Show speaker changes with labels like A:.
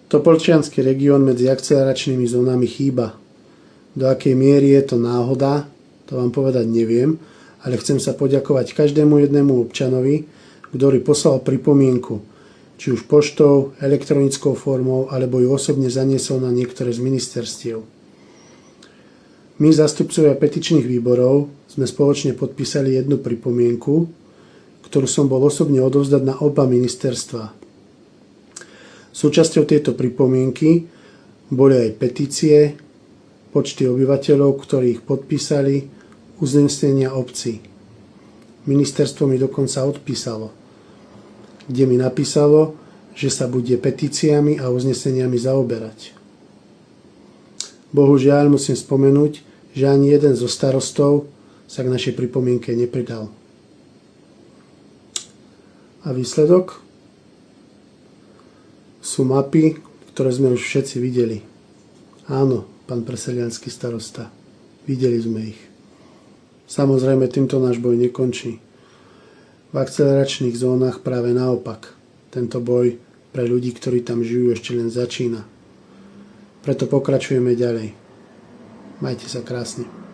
A: Topolčiansky región medzi akceleračnými zónami chýba. Do akej miery je to náhoda, to vám povedať neviem, ale chcem sa poďakovať každému jednému občanovi, ktorý poslal pripomienku, či už poštou, elektronickou formou, alebo ju osobne zaniesol na niektoré z ministerstiev. My, zástupcovia petičných výborov, sme spoločne podpísali jednu pripomienku, ktorú som bol osobne odovzdať na oba ministerstva. Súčasťou tejto pripomienky boli aj petície, počty obyvateľov, ktorí ich podpísali, uznesenia obcí. Ministerstvo mi dokonca odpísalo, kde mi napísalo, že sa bude petíciami a uzneseniami zaoberať. Bohužiaľ musím spomenúť, že ani jeden zo starostov sa k našej pripomienke nepridal. A výsledok? Sú mapy, ktoré sme už všetci videli. Áno, pán preseliansky starosta, videli sme ich. Samozrejme, týmto náš boj nekončí. V akceleračných zónach práve naopak. Tento boj pre ľudí, ktorí tam žijú, ešte len začína. Preto pokračujeme ďalej. Majte sa krásne.